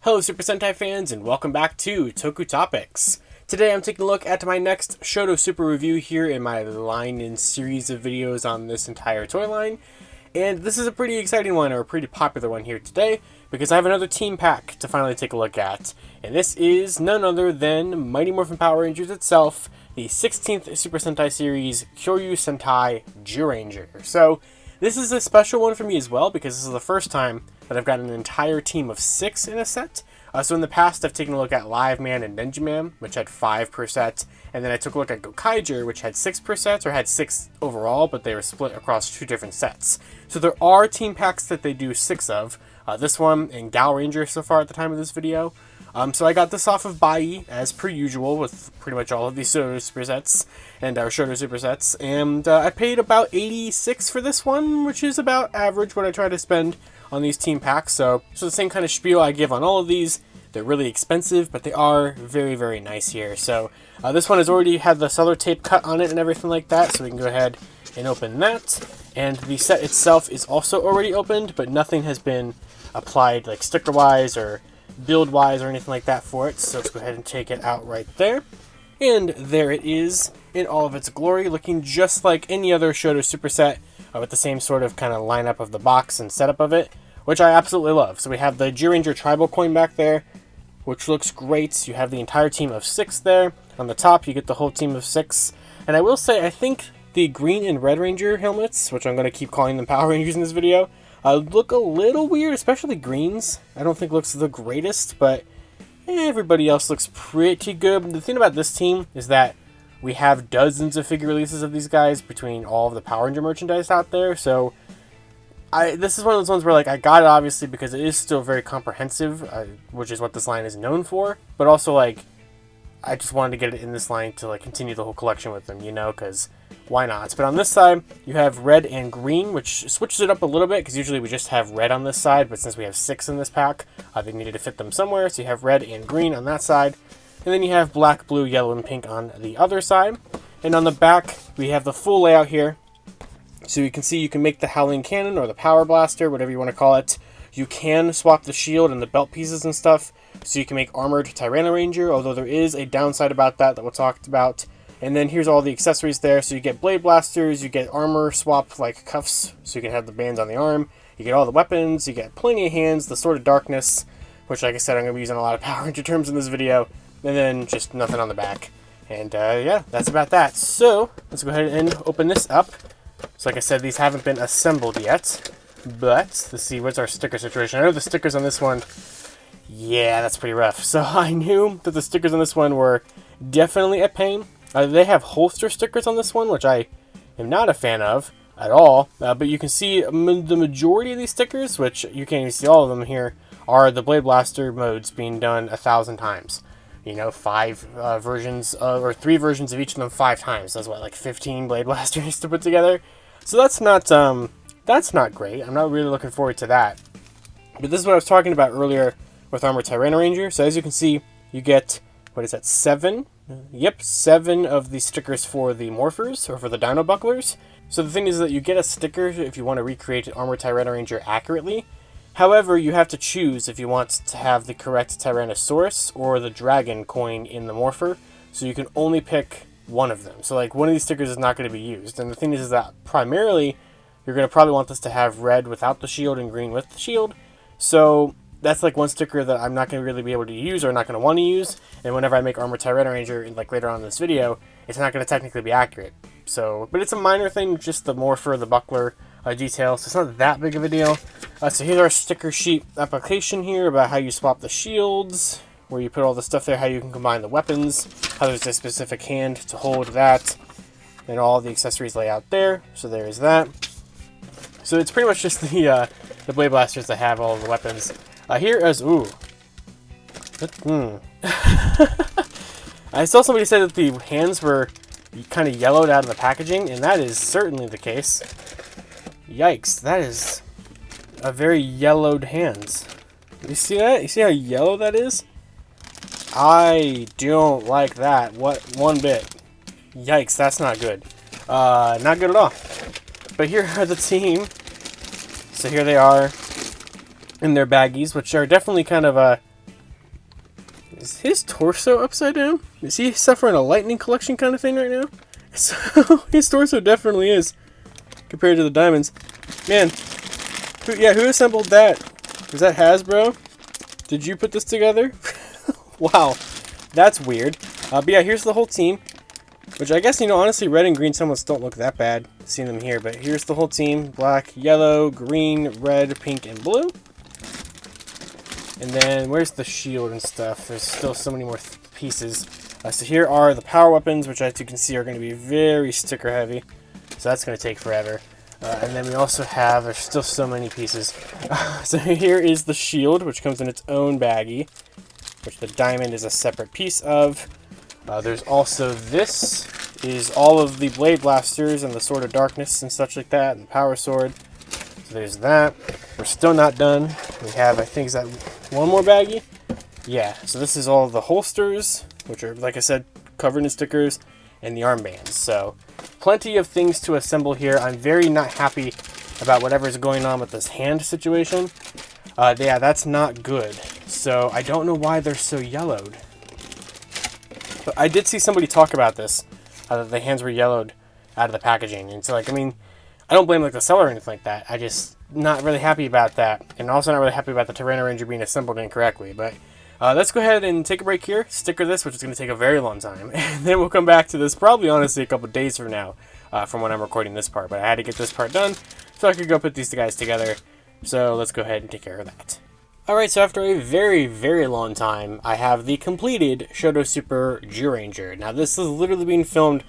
Hello Super Sentai fans and welcome back to Toku Topics. Today I'm taking a look at my next SHODO Super review here in my line in series of videos on this entire toy line. And this is a pretty exciting one, or a pretty popular one here today, because I have another team pack to finally take a look at. And this is none other than Mighty Morphin Power Rangers itself, the 16th Super Sentai series, Kyoryu Sentai Zyuranger. So this is a special one for me as well, because this is the first time that I've got an entire team of 6 in a set. So in the past, I've taken a look at Live Man and Ninja Man, which had 5 per set, and then I took a look at Gokaiger, which had 6 per set, or had 6 overall, but they were split across 2 different sets. So there are team packs that they do 6 of. This one and GalRanger so far at the time of this video. So I got this off of Bai, as per usual, with pretty much all of these SHODO supersets, and our SHODO supersets, and I paid about 86 for this one, which is about average what I try to spend on these team packs. So the same kind of spiel I give on all of these. They're really expensive, but they are very, very nice here. So this one has already had the seller tape cut on it and everything like that, so we can go ahead and open that. And the set itself is also already opened, but nothing has been applied like sticker-wise or build-wise or anything like that for it. So let's go ahead and take it out right there. And there it is in all of its glory, looking just like any other SHODO superset, with the same sort of kind of lineup of the box and setup of it, which I absolutely love. So we have the Zyuranger tribal coin back there, which looks great. You have the entire team of 6 there. On the top, you get the whole team of 6. And I will say, I think the green and red ranger helmets, which I'm going to keep calling them Power Rangers in this video, look a little weird, especially greens. I don't think looks the greatest, but everybody else looks pretty good. The thing about this team is that we have dozens of figure releases of these guys between all of the Power Ranger merchandise out there, so this is one of those ones where I got it obviously because it is still very comprehensive, which is what this line is known for, but also I just wanted to get it in this line to continue the whole collection with them, because why not? But on this side, you have red and green, which switches it up a little bit, because usually we just have red on this side, but since we have 6 in this pack, they needed to fit them somewhere, so you have red and green on that side. And then you have black, blue, yellow, and pink on the other side. And on the back, we have the full layout here. So you can see you can make the Howling Cannon or the Power Blaster, whatever you want to call it. You can swap the shield and the belt pieces and stuff. So you can make Armored TyrannoRanger, although there is a downside about that we'll talk about. And then here's all the accessories there. So you get Blade Blasters, you get armor swap cuffs, so you can have the bands on the arm. You get all the weapons, you get plenty of hands, the Sword of Darkness, which like I said I'm going to be using a lot of Power Ranger terms in this video. And then just nothing on the back. And yeah, that's about that. So let's go ahead and open this up. So like I said, these haven't been assembled yet. But let's see, what's our sticker situation? I know the stickers on this one, yeah, that's pretty rough. So I knew that the stickers on this one were definitely a pain. They have holster stickers on this one, which I am not a fan of at all. But you can see the majority of these stickers, which you can't even see all of them here, are the Blade Blaster modes being done 1,000 times. 5 versions or 3 versions of each of them 5 times. That's what, 15 Blade Blasters to put together. So that's not great. I'm not really looking forward to that. But this is what I was talking about earlier with Armored TyrannoRanger. So as you can see, you get, what is that, 7? Yep, 7 of the stickers for the morphers, or for the dino bucklers. So the thing is that you get a sticker if you want to recreate Armored TyrannoRanger accurately. However, you have to choose if you want to have the correct Tyrannosaurus or the dragon coin in the morpher. So you can only pick one of them. So one of these stickers is not going to be used. And the thing is that primarily you're going to probably want this to have red without the shield and green with the shield. So that's one sticker that I'm not going to really be able to use or not going to want to use. And whenever I make Armored TyrannoRanger later on in this video, it's not going to technically be accurate. So, but it's a minor thing, just the morpher, the buckler detail, so it's not that big of a deal. So here's our sticker sheet application here about how you swap the shields, where you put all the stuff there, how you can combine the weapons, how there's a specific hand to hold that, and all the accessories lay out there. So there's that. So it's pretty much just the Blade Blasters that have all of the weapons. Here is, ooh. I saw somebody say that the hands were kind of yellowed out of the packaging, and that is certainly the case. Yikes, that is a very yellowed hands. You see that? You see how yellow that is? I don't like that one bit. Yikes, that's not good. Not good at all. But here are the team. So here they are in their baggies, which are definitely kind of Is his torso upside down? Is he suffering a lightning collection kind of thing right now? So, his torso definitely is, compared to the diamonds. Man, who assembled that? Was that Hasbro? Did you put this together? Wow, that's weird. But yeah, here's the whole team. Which I guess, honestly, red and green summons don't look that bad, seeing them here. But here's the whole team. Black, yellow, green, red, pink, and blue. And then, where's the shield and stuff? There's still so many more pieces. So here are the power weapons, which as you can see are going to be very sticker heavy. So that's going to take forever. And then we also have, there's still so many pieces. So here is the shield, which comes in its own baggie, which the diamond is a separate piece of. There's also this, is all of the blade blasters and the sword of darkness and such like that, and the power sword. So there's that. We're still not done. We have, I think, is that one more baggie? Yeah, so this is all the holsters, which are, like I said, covered in stickers, and the armbands. So plenty of things to assemble here. I'm very not happy about whatever's going on with this hand situation. Yeah, that's not good. So I don't know why they're so yellowed. But I did see somebody talk about this, that the hands were yellowed out of the packaging. And so, I don't blame, the seller or anything like that. I just not really happy about that. And also not really happy about the TyrannoRanger being assembled incorrectly. But let's go ahead and take a break here, sticker this, which is going to take a very long time. And then we'll come back to this probably, honestly, a couple days from now, from when I'm recording this part. But I had to get this part done so I could go put these guys together. So let's go ahead and take care of that. Alright, so after a very, very long time, I have the completed SHODO Super Zyuranger. Now, this is literally being filmed,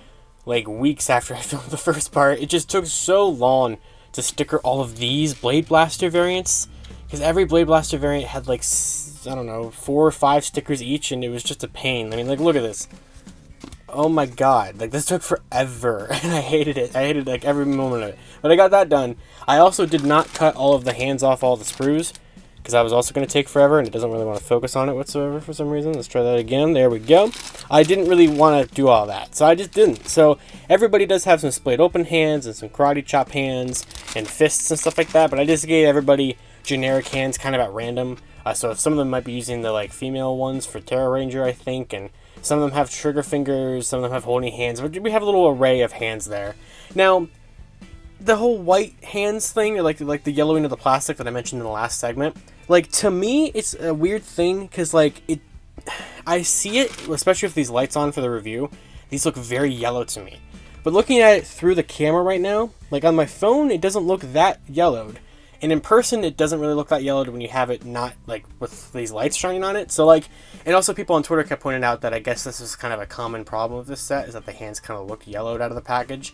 weeks after I filmed the first part. It just took so long to sticker all of these Blade Blaster variants, because every Blade Blaster variant had, I don't know, 4 or 5 stickers each, and it was just a pain. I mean, look at this. Oh my god, this took forever, and I hated it. I hated, every moment of it. But I got that done. I also did not cut all of the hands off all the sprues, because that was also going to take forever, and it doesn't really want to focus on it whatsoever for some reason. Let's try that again. There we go. I didn't really want to do all that, so I just didn't. So everybody does have some splayed open hands and some karate chop hands and fists and stuff like that, but I just gave everybody generic hands kind of at random. So some of them might be using the female ones for TyrannoRanger, I think, and some of them have trigger fingers, some of them have holding hands. But we have a little array of hands there. Now, the whole white hands thing, or the yellowing of the plastic that I mentioned in the last segment, to me, it's a weird thing, because, I see it, especially with these lights on for the review, these look very yellow to me. But looking at it through the camera right now, on my phone, it doesn't look that yellowed. And in person, it doesn't really look that yellowed when you have it not, with these lights shining on it. So, and also people on Twitter kept pointing out that I guess this is kind of a common problem with this set, is that the hands kind of look yellowed out of the package.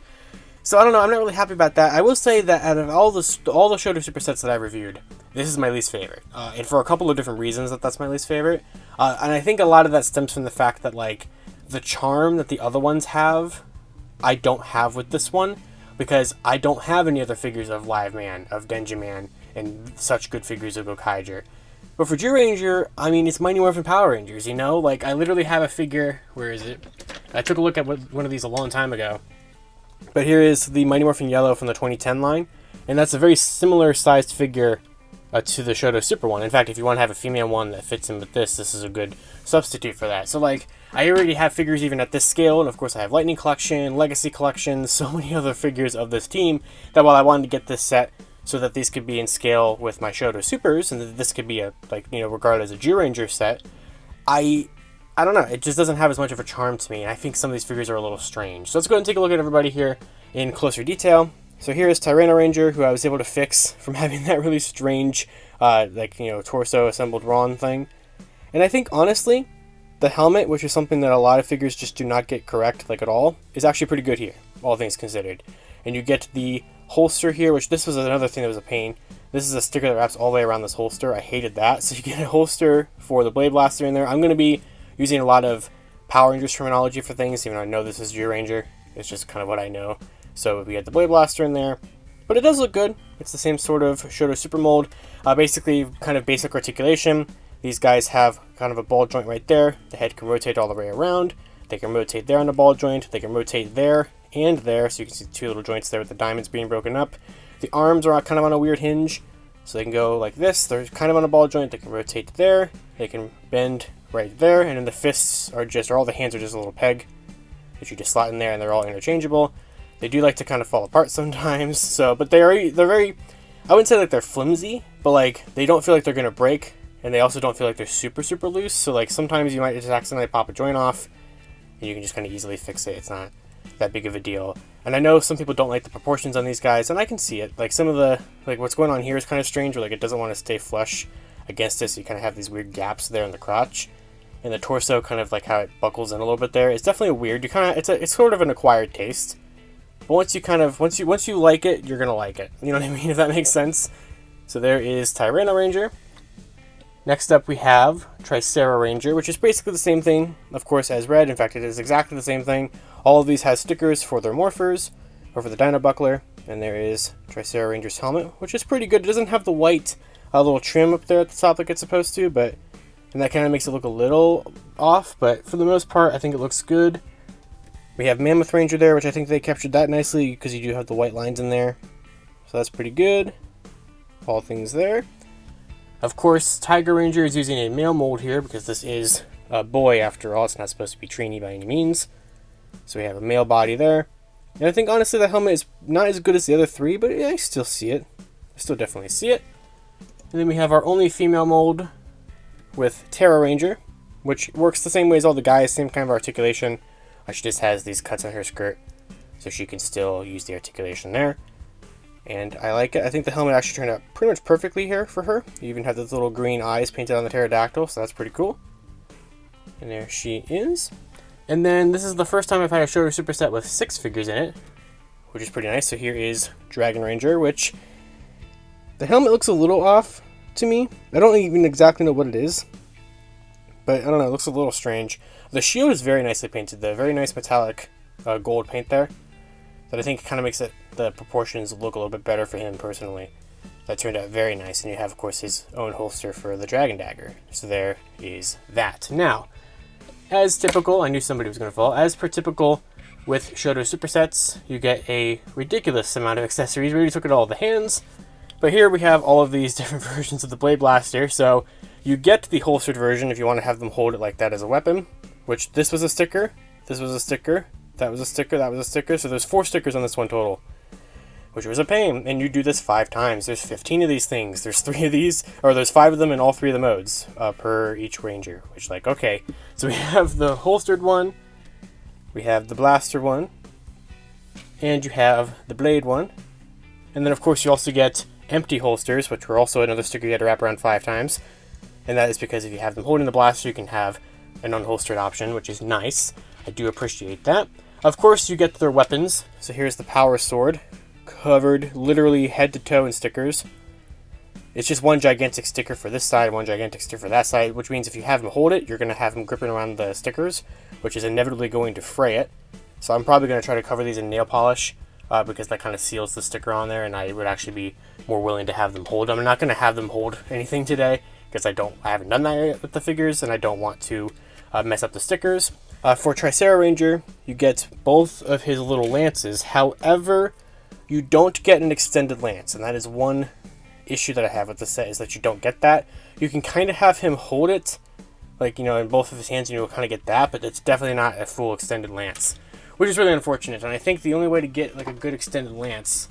So, I don't know, I'm not really happy about that. I will say that out of all the SHODO Super sets that I've reviewed, this is my least favorite. And for a couple of different reasons that's my least favorite. And I think a lot of that stems from the fact that, the charm that the other ones have, I don't have with this one. Because I don't have any other figures of Live Man, of Denji Man, and such good figures of Gokaiger. But for Zyuranger, I mean, it's Mighty Morphin Power Rangers, I literally have a figure, where is it? I took a look at one of these a long time ago. But here is the Mighty Morphin Yellow from the 2010 line, and that's a very similar sized figure to the SHODO Super one. In fact, if you want to have a female one that fits in with this is a good substitute for that. So, I already have figures even at this scale, and of course I have Lightning Collection, Legacy Collection, so many other figures of this team, that while I wanted to get this set so that these could be in scale with my SHODO Supers, and that this could be regarded as a Zyuranger set, I don't know, it just doesn't have as much of a charm to me, and I think some of these figures are a little strange. So let's go ahead and take a look at everybody here in closer detail. So here is TyrannoRanger, who I was able to fix from having that really strange, torso assembled wrong thing. And I think, honestly, the helmet, which is something that a lot of figures just do not get correct, at all, is actually pretty good here, all things considered. And you get the holster here, which this was another thing that was a pain. This is a sticker that wraps all the way around this holster. I hated that. So you get a holster for the Blade Blaster in there. I'm going to be using a lot of Power Rangers terminology for things, even though I know this is Zyuranger. It's just kind of what I know. So we get the Blade Blaster in there. But it does look good. It's the same sort of SHODO Super mold. Basically, kind of basic articulation. These guys have kind of a ball joint right there. The head can rotate all the way around. They can rotate there on the ball joint. They can rotate there and there. So you can see 2 little joints there with the diamonds being broken up. The arms are kind of on a weird hinge. So they can go like this. They're kind of on a ball joint. They can rotate there. They can bend right there, and then the fists are just, or all the hands are just a little peg that you just slot in there, and they're all interchangeable. They do like to kind of fall apart sometimes, so, but they're very, I wouldn't say like they're flimsy, but like they don't feel like they're gonna break, and they also don't feel like they're super loose. So like sometimes you might just accidentally pop a joint off, and you can just kind of easily fix it. It's not that big of a deal. And I know some people don't like the proportions on these guys, and I can see it. Like some of the, like what's going on here is kind of strange, where like it doesn't want to stay flush against it, so you kind of have these weird gaps there in the crotch. And the torso, kind of like how it buckles in a little bit there. It's definitely weird. You kind of, it's sort of an acquired taste. But once you like it, you're gonna like it. You know what I mean? If that makes sense. So there is TyrannoRanger. Next up we have TyrannoRanger, which is basically the same thing, of course, as red. In fact, it is exactly the same thing. All of these has stickers for their morphers, or for the Dino Buckler. And there is TyrannoRanger's helmet, which is pretty good. It doesn't have the white little trim up there at the top like it's supposed to, and that kind of makes it look a little off. But for the most part, I think it looks good. We have Mammoth Ranger there, which I think they captured that nicely because you do have the white lines in there. So that's pretty good. All things there. Of course, Tiger Ranger is using a male mold here because this is a boy after all. It's not supposed to be trainee by any means. So we have a male body there. And I think honestly the helmet is not as good as the other three, but yeah, I still see it. I still definitely see it. And then we have our only female mold with TyrannoRanger, which works the same way as all the guys, same kind of articulation. She just has these cuts on her skirt, so she can still use the articulation there. And I like it. I think the helmet actually turned out pretty much perfectly here for her. You even have those little green eyes painted on the pterodactyl, so that's pretty cool. And there she is. And then this is the first time I've had a SHODO superset with 6 figures in it, which is pretty nice. So here is TyrannoRanger, which the helmet looks a little off to me. I don't even exactly know what it is, but I don't know, it looks a little strange. The shield is very nicely painted, the very nice metallic gold paint there, that I think kind of makes the proportions look a little bit better for him personally. That turned out very nice, and you have, of course, his own holster for the Dragon Dagger. So there is that. Now, as typical, I knew somebody was going to fall, as per typical with SHODO supersets, you get a ridiculous amount of accessories. We already took at all the hands, but here we have all of these different versions of the Blade Blaster. So you get the holstered version if you want to have them hold it like that as a weapon. Which, this was a sticker, this was a sticker, that was a sticker, that was a sticker. So there's 4 stickers on this one total, which was a pain. And you do this 5 times. There's 15 of these things. There's 3 of these, or there's 5 of them in all 3 of the modes per each ranger. Which, like, okay. So we have the holstered one, we have the blaster one, and you have the blade one. And then, of course, you also get empty holsters, which were also another sticker you had to wrap around 5 times. And that is because if you have them holding the blaster, you can have an unholstered option, which is nice. I do appreciate that. Of course, you get their weapons. So here's the power sword, covered literally head to toe in stickers. It's just one gigantic sticker for this side, one gigantic sticker for that side, which means if you have them hold it, you're going to have them gripping around the stickers, which is inevitably going to fray it. So I'm probably going to try to cover these in nail polish because that kind of seals the sticker on there, and I would actually be more willing to have them hold them. I'm not going to have them hold anything today because I haven't done that yet with the figures, and I don't want to mess up the stickers. For TyrannoRanger, you get both of his little lances. However, you don't get an extended lance, and that is one issue that I have with the set, is that you don't get that. You can kind of have him hold it, like, you know, in both of his hands, and you'll kind of get that, but it's definitely not a full extended lance, which is really unfortunate. And I think the only way to get like a good extended lance,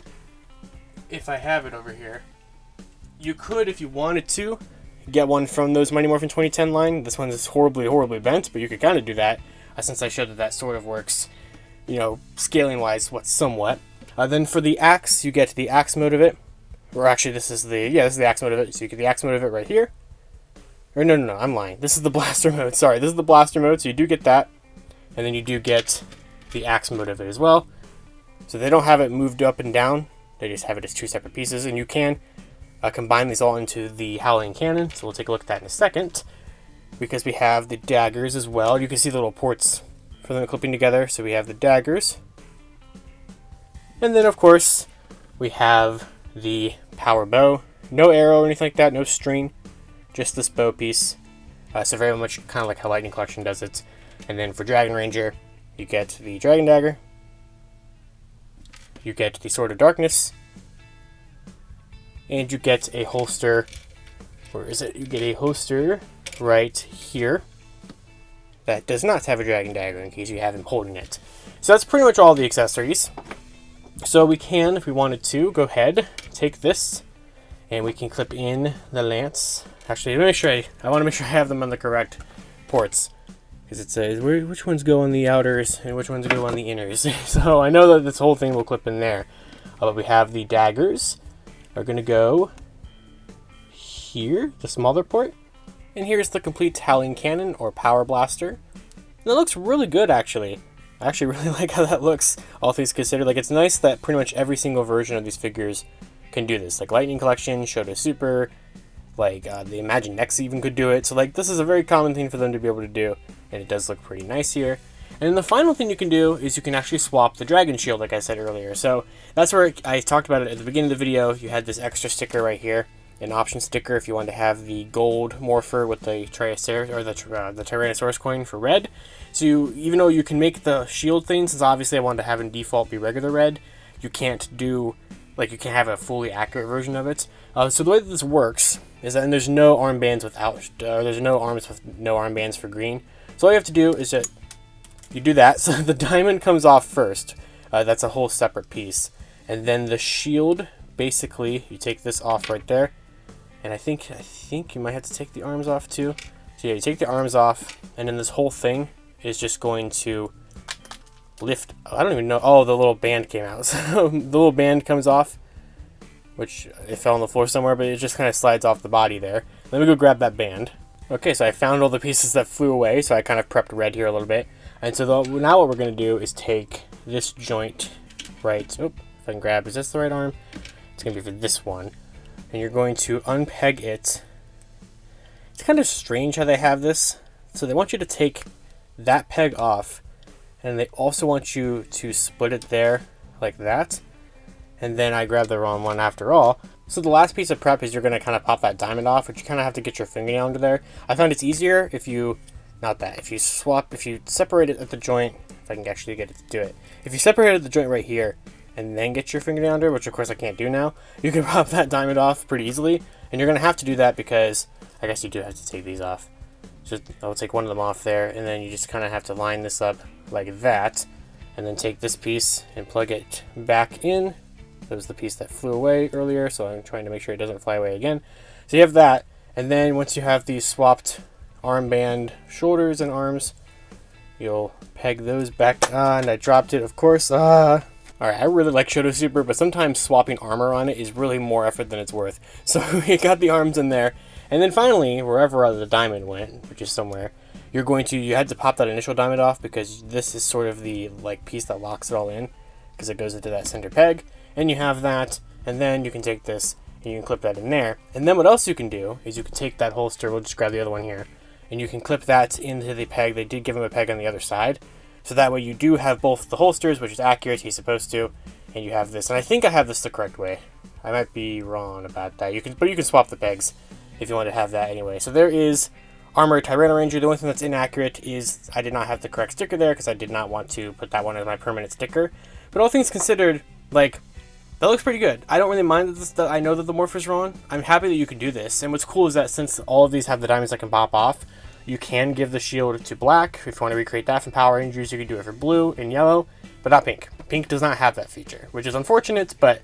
if I have it over here, you could, if you wanted to, get one from those Mighty Morphin 2010 line. This one is horribly bent, but you could kind of do that, since I showed that sort of works, you know, scaling wise, somewhat. Then for the axe, you get the axe mode of it, or actually this is the axe mode of it. So you get the axe mode of it right here. Or no, I'm lying. This is the blaster mode. Sorry, this is the blaster mode. So you do get that, and then you do get the axe mode of it as well. So they don't have it moved up and down. They just have it as 2 separate pieces, and you can combine these all into the Howling Cannon, so we'll take a look at that in a second. Because we have the daggers as well. You can see the little ports for them clipping together. So we have the daggers. And then, of course, we have the power bow. No arrow or anything like that, no string. Just this bow piece. So very much kind of like how Lightning Collection does it. And then for TyrannoRanger, you get the Dragon Dagger. You get the Sword of Darkness. And you get a holster. Where is it? You get a holster right here. that does not have a dragon dagger in case you have him holding it. So that's pretty much all the accessories. So we can, if we wanted to, go ahead, take this, and we can clip in the lance. Actually, let me make sure I want to make sure I have them on the correct ports, because it says which ones go on the outers and which ones go on the inners. So I know that this whole thing will clip in there. But we have the daggers are going to go here, the smaller port, and here's the complete Talon cannon or power blaster. And it looks really good, actually. I actually really like how that looks, all things considered. Like, it's nice that pretty much every single version of these figures can do this. Like Lightning Collection, SHODO Super, like the Imagine Next even could do it. So like, this is a very common thing for them to be able to do, and it does look pretty nice here. And then the final thing you can do is you can actually swap the dragon shield, like I said earlier. So that's where I talked about it at the beginning of the video. You had this extra sticker right here, an option sticker if you want to have the gold morpher with the the Tyrannosaurus coin for red. So even though you can make the shield thing, since obviously I wanted to have in default be regular red, you can't do, like, you can't have a fully accurate version of it. So the way that this works is that there's no armbands without, there's no arms with no armbands for green. So all you have to do is that you do that. So the diamond comes off first. That's a whole separate piece. And then the shield, basically, you take this off right there. And I think you might have to take the arms off too. So yeah, you take the arms off, and then this whole thing is just going to lift. I don't even know. Oh, the little band came out. So the little band comes off, which it fell on the floor somewhere, but it just kind of slides off the body there. Let me go grab that band. Okay, so I found all the pieces that flew away, so I kind of prepped red here a little bit. And so now what we're going to do is take this joint right, if I can grab, is this the right arm? It's going to be for this one. And you're going to unpeg it. It's kind of strange how they have this. So they want you to take that peg off, and they also want you to split it there like that. And then I grabbed the wrong one after all. So the last piece of prep is you're going to kind of pop that diamond off, which you kind of have to get your fingernail under there. I found it's easier if you, if you separate it at the joint, if I can actually get it to do it. If you separate it at the joint right here, and then get your fingernail under, which of course I can't do now, you can pop that diamond off pretty easily. And you're going to have to do that because I guess you do have to take these off. So I'll take one of them off there, and then you just kind of have to line this up like that, and then take this piece and plug it back in. That was the piece that flew away earlier, so I'm trying to make sure it doesn't fly away again. So you have that, and then once you have these swapped armband shoulders and arms, you'll peg those back on. And I dropped it, of course. Alright, I really like SHODO Super, but sometimes swapping armor on it is really more effort than it's worth. So we got the arms in there. And then finally, wherever the diamond went, which is somewhere, you had to pop that initial diamond off because this is sort of the piece that locks it all in, because it goes into that center peg. And you have that, and then you can take this and you can clip that in there. And then what else you can do is you can take that holster, we'll just grab the other one here, and you can clip that into the peg. They did give him a peg on the other side. So that way you do have both the holsters, which is accurate, he's supposed to, and you have this. And I think I have this the correct way. I might be wrong about that. But you can swap the pegs if you want to have that anyway. So there is Armored TyrannoRanger. The only thing that's inaccurate is I did not have the correct sticker there because I did not want to put that one as my permanent sticker. But all things considered, that looks pretty good. I don't really mind that I know that the morph is wrong. I'm happy that you can do this. And what's cool is that since all of these have the diamonds that can pop off, you can give the shield to black. If you want to recreate that from Power Rangers, you can do it for blue and yellow, but not pink. Pink does not have that feature, which is unfortunate, but,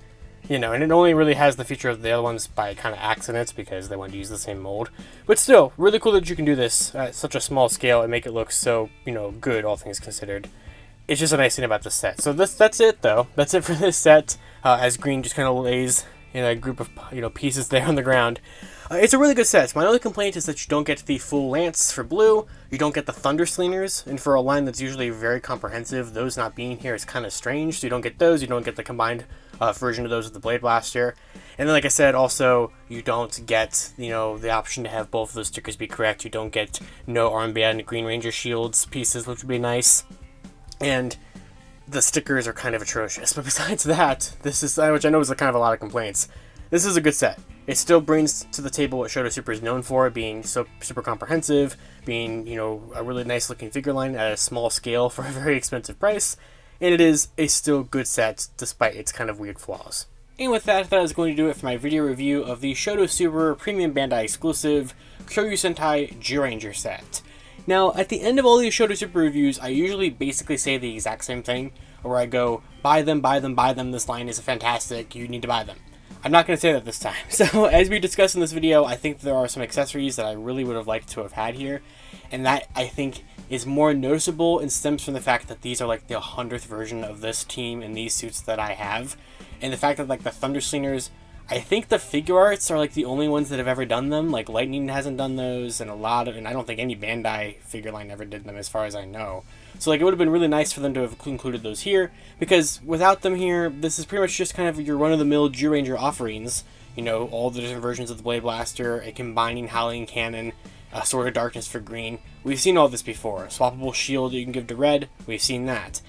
and it only really has the feature of the other ones by kind of accidents because they wanted to use the same mold. But still, really cool that you can do this at such a small scale and make it look so, good, all things considered. It's just a nice thing about this set. So that's it, though. That's it for this set, as Green just kind of lays in a group of, pieces there on the ground. It's a really good set. My only complaint is that you don't get the full lance for blue, you don't get the thunder slingers, and for a line that's usually very comprehensive, those not being here is kind of strange, so you don't get those, you don't get the combined version of those with the Blade Blaster. And then, like I said, also, you don't get, the option to have both of those stickers be correct. You don't get no armband Green Ranger shields pieces, which would be nice. And the stickers are kind of atrocious. But besides that, this is, which I know is kind of a lot of complaints, this is a good set. It still brings to the table what SHODO Super is known for, being so super comprehensive, being, a really nice looking figure line at a small scale for a very expensive price, and it is a still good set despite its kind of weird flaws. And with that, that is going to do it for my video review of the SHODO Super Premium Bandai exclusive Kyoryu Sentai Zyuranger set. Now, at the end of all these SHODO Super reviews, I usually basically say the exact same thing, where I go, buy them, buy them, buy them, this line is fantastic, you need to buy them. I'm not going to say that this time. So, as we discussed in this video, I think there are some accessories that I really would have liked to have had here, and that, I think, is more noticeable and stems from the fact that these are like the 100th version of this team and these suits that I have, and the fact that like the Thunder Slingers, I think the figure arts are like the only ones that have ever done them. Like Lightning hasn't done those, and I don't think any Bandai figure line ever did them as far as I know. So like it would have been really nice for them to have included those here, because without them here, this is pretty much just kind of your run-of-the-mill Zyuranger offerings. You know, all the different versions of the Blade Blaster, a combining Howling Cannon, a Sword of Darkness for green. We've seen all this before. Swappable shield you can give to red, we've seen that.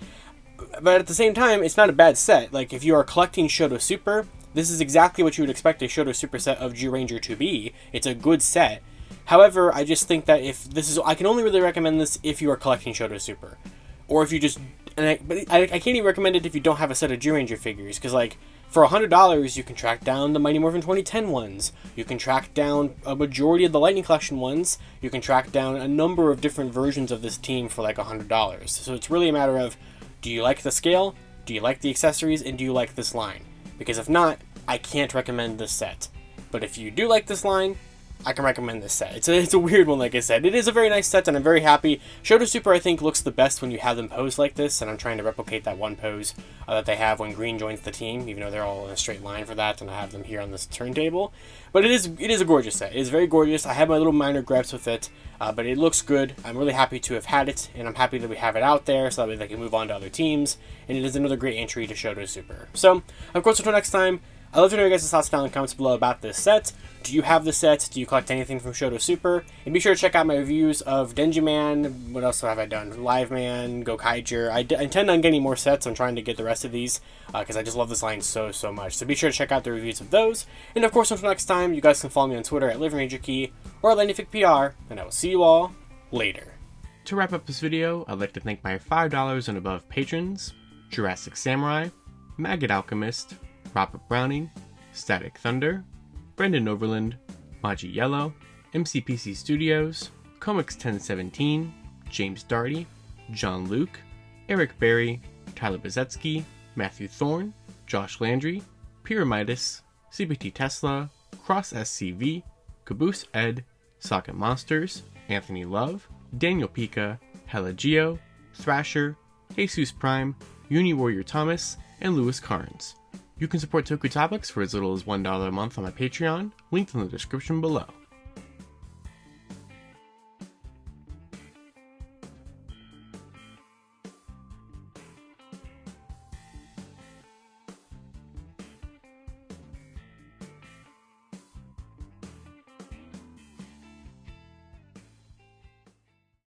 But at the same time, it's not a bad set. Like if you are collecting SHODO Super, this is exactly what you would expect a SHODO Super set of Zyuranger to be. It's a good set. However, I just think that if this is, I can only really recommend this if you are collecting SHODO Super, or if you just, but I can't even recommend it if you don't have a set of Zyuranger figures, because like for $100 you can track down the Mighty Morphin 2010 ones, you can track down a majority of the Lightning Collection ones, you can track down a number of different versions of this team for like $100. So it's really a matter of, do you like the scale, do you like the accessories, and do you like this line? Because if not, I can't recommend this set. But if you do like this line, I can recommend this set. It's a weird one, like I said. It is a very nice set, and I'm very happy. SHODO Super, I think, looks the best when you have them posed like this, and I'm trying to replicate that one pose that they have when Green joins the team, even though they're all in a straight line for that, and I have them here on this turntable. But it is a gorgeous set. It is very gorgeous. I have my little minor gripes with it, but it looks good. I'm really happy to have had it, and I'm happy that we have it out there, so that way they can move on to other teams, and it is another great entry to SHODO Super. So, of course, until next time, I'd love to know your guys' thoughts down in the comments below about this set. Do you have the set? Do you collect anything from SHODO Super? And be sure to check out my reviews of Denji Man. What else have I done? Live Man, Gokaiger. I intend on getting more sets. I'm trying to get the rest of these because I just love this line so much. So be sure to check out the reviews of those. And of course, until next time, you guys can follow me on Twitter at LivingRangerKey or at LightningFigPR, and I will see you all later. To wrap up this video, I'd like to thank my $5 and above patrons: Jurassic Samurai, Maggot Alchemist, Robert Browning, Static Thunder, Brendan Overland, Maji Yellow, MCPC Studios, Comics 1017, James Darty, John Luke, Eric Berry, Tyler Bazetsky, Matthew Thorne, Josh Landry, Pyramidus, CBT Tesla, Cross SCV, Caboose Ed, Socket Monsters, Anthony Love, Daniel Pika, Hella Geo, Thrasher, Jesus Prime, Uni Warrior Thomas, and Lewis Carnes. You can support Toku Topics for as little as $1 a month on my Patreon, linked in the description below.